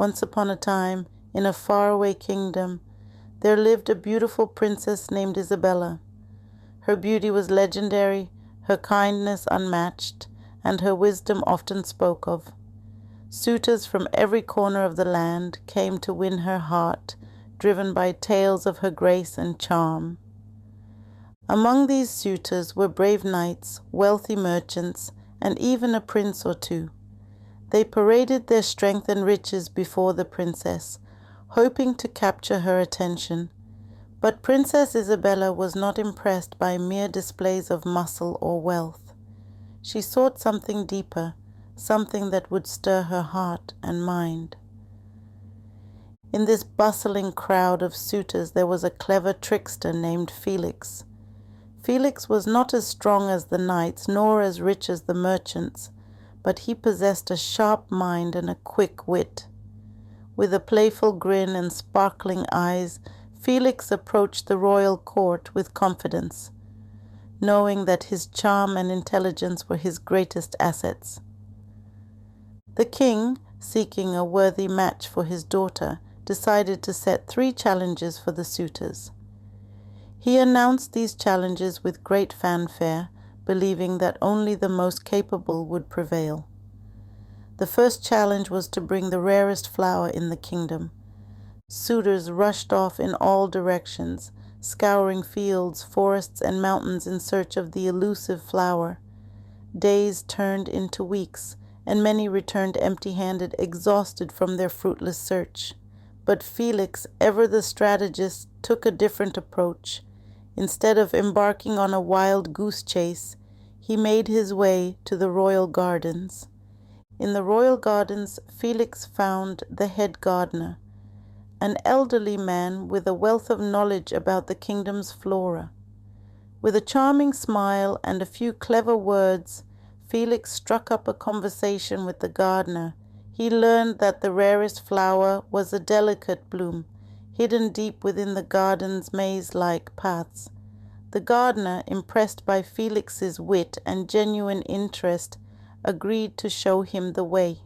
once upon a time, in a faraway kingdom, there lived a beautiful princess named Isabella. Her beauty was legendary, her kindness unmatched, and her wisdom often spoke of. Suitors from every corner of the land came to win her heart, driven by tales of her grace and charm. Among these suitors were brave knights, wealthy merchants, and even a prince or two. They paraded their strength and riches before the princess, hoping to capture her attention. But Princess Isabella was not impressed by mere displays of muscle or wealth. She sought something deeper, something that would stir her heart and mind. In this bustling crowd of suitors there was a clever trickster named Felix. Felix was not as strong as the knights, nor as rich as the merchants, but he possessed a sharp mind and a quick wit. With a playful grin and sparkling eyes, Felix approached the royal court with confidence, knowing that his charm and intelligence were his greatest assets. The king, seeking a worthy match for his daughter, decided to set 3 challenges for the suitors. He announced these challenges with great fanfare, believing that only the most capable would prevail. The first challenge was to bring the rarest flower in the kingdom. Suitors rushed off in all directions, scouring fields, forests, and mountains in search of the elusive flower. Days turned into weeks, and many returned empty-handed, exhausted from their fruitless search. But Felix, ever the strategist, took a different approach. Instead of embarking on a wild goose chase, he made his way to the royal gardens. In the royal gardens, Felix found the head gardener, an elderly man with a wealth of knowledge about the kingdom's flora. With a charming smile and a few clever words, Felix struck up a conversation with the gardener. He learned that the rarest flower was a delicate bloom, hidden deep within the garden's maze-like paths. The gardener, impressed by Felix's wit and genuine interest, agreed to show him the way.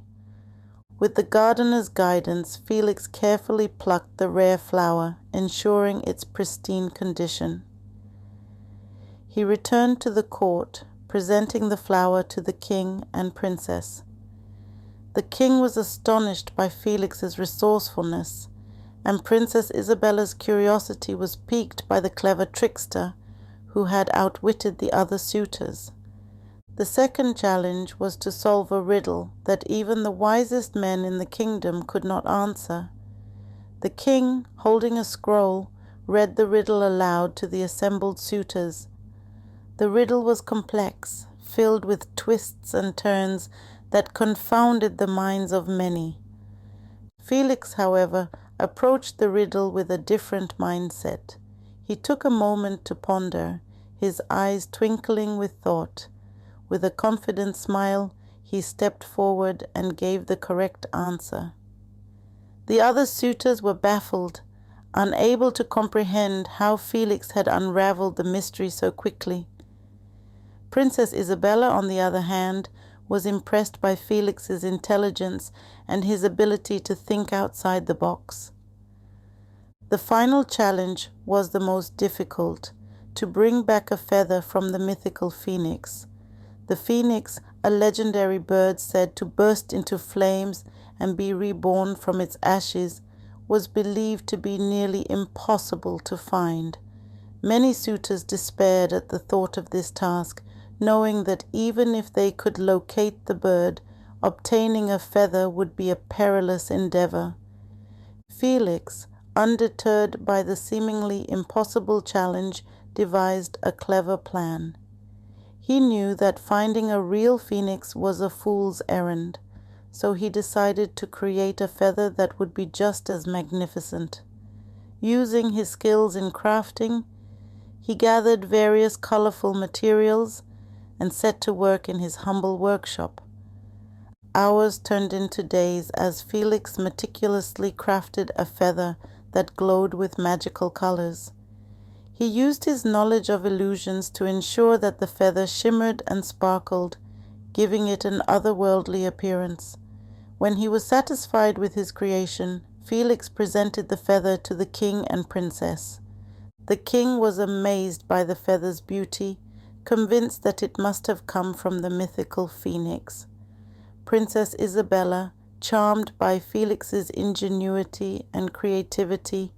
With the gardener's guidance, Felix carefully plucked the rare flower, ensuring its pristine condition. He returned to the court, presenting the flower to the king and princess. The king was astonished by Felix's resourcefulness, and Princess Isabella's curiosity was piqued by the clever trickster who had outwitted the other suitors. The second challenge was to solve a riddle that even the wisest men in the kingdom could not answer. The king, holding a scroll, read the riddle aloud to the assembled suitors. The riddle was complex, filled with twists and turns that confounded the minds of many. Felix, however, approached the riddle with a different mindset. He took a moment to ponder, his eyes twinkling with thought. With a confident smile, he stepped forward and gave the correct answer. The other suitors were baffled, unable to comprehend how Felix had unraveled the mystery so quickly. Princess Isabella, on the other hand, was impressed by Felix's intelligence and his ability to think outside the box. The final challenge was the most difficult, to bring back a feather from the mythical phoenix. The phoenix, a legendary bird said to burst into flames and be reborn from its ashes, was believed to be nearly impossible to find. Many suitors despaired at the thought of this task, knowing that even if they could locate the bird, obtaining a feather would be a perilous endeavor. Felix, undeterred by the seemingly impossible challenge, devised a clever plan. He knew that finding a real phoenix was a fool's errand, so he decided to create a feather that would be just as magnificent. Using his skills in crafting, he gathered various colorful materials and set to work in his humble workshop. Hours turned into days as Felix meticulously crafted a feather that glowed with magical colors. He used his knowledge of illusions to ensure that the feather shimmered and sparkled, giving it an otherworldly appearance. When he was satisfied with his creation, Felix presented the feather to the king and princess. The king was amazed by the feather's beauty, convinced that it must have come from the mythical phoenix. Princess Isabella, charmed by Felix's ingenuity and creativity,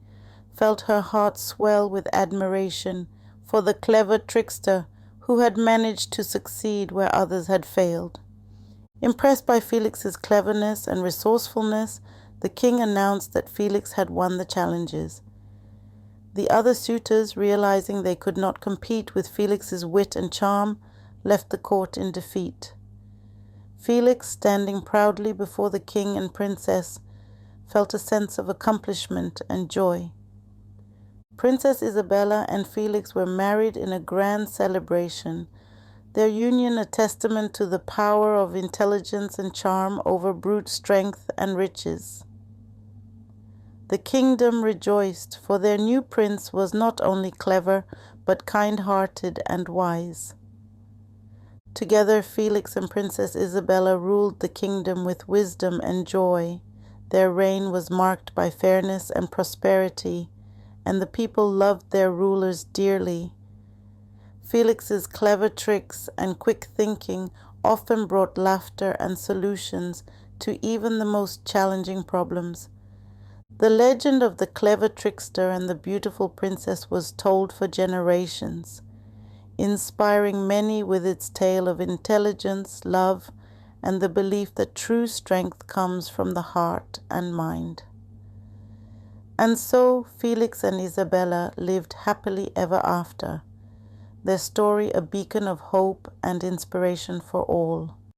felt her heart swell with admiration for the clever trickster who had managed to succeed where others had failed. Impressed by Felix's cleverness and resourcefulness, the king announced that Felix had won the challenges. The other suitors, realizing they could not compete with Felix's wit and charm, left the court in defeat. Felix, standing proudly before the king and princess, felt a sense of accomplishment and joy. Princess Isabella and Felix were married in a grand celebration, their union a testament to the power of intelligence and charm over brute strength and riches. The kingdom rejoiced, for their new prince was not only clever, but kind-hearted and wise. Together, Felix and Princess Isabella ruled the kingdom with wisdom and joy. Their reign was marked by fairness and prosperity, and the people loved their rulers dearly. Felix's clever tricks and quick thinking often brought laughter and solutions to even the most challenging problems. The legend of the clever trickster and the beautiful princess was told for generations, inspiring many with its tale of intelligence, love, and the belief that true strength comes from the heart and mind. And so Felix and Isabella lived happily ever after, their story a beacon of hope and inspiration for all.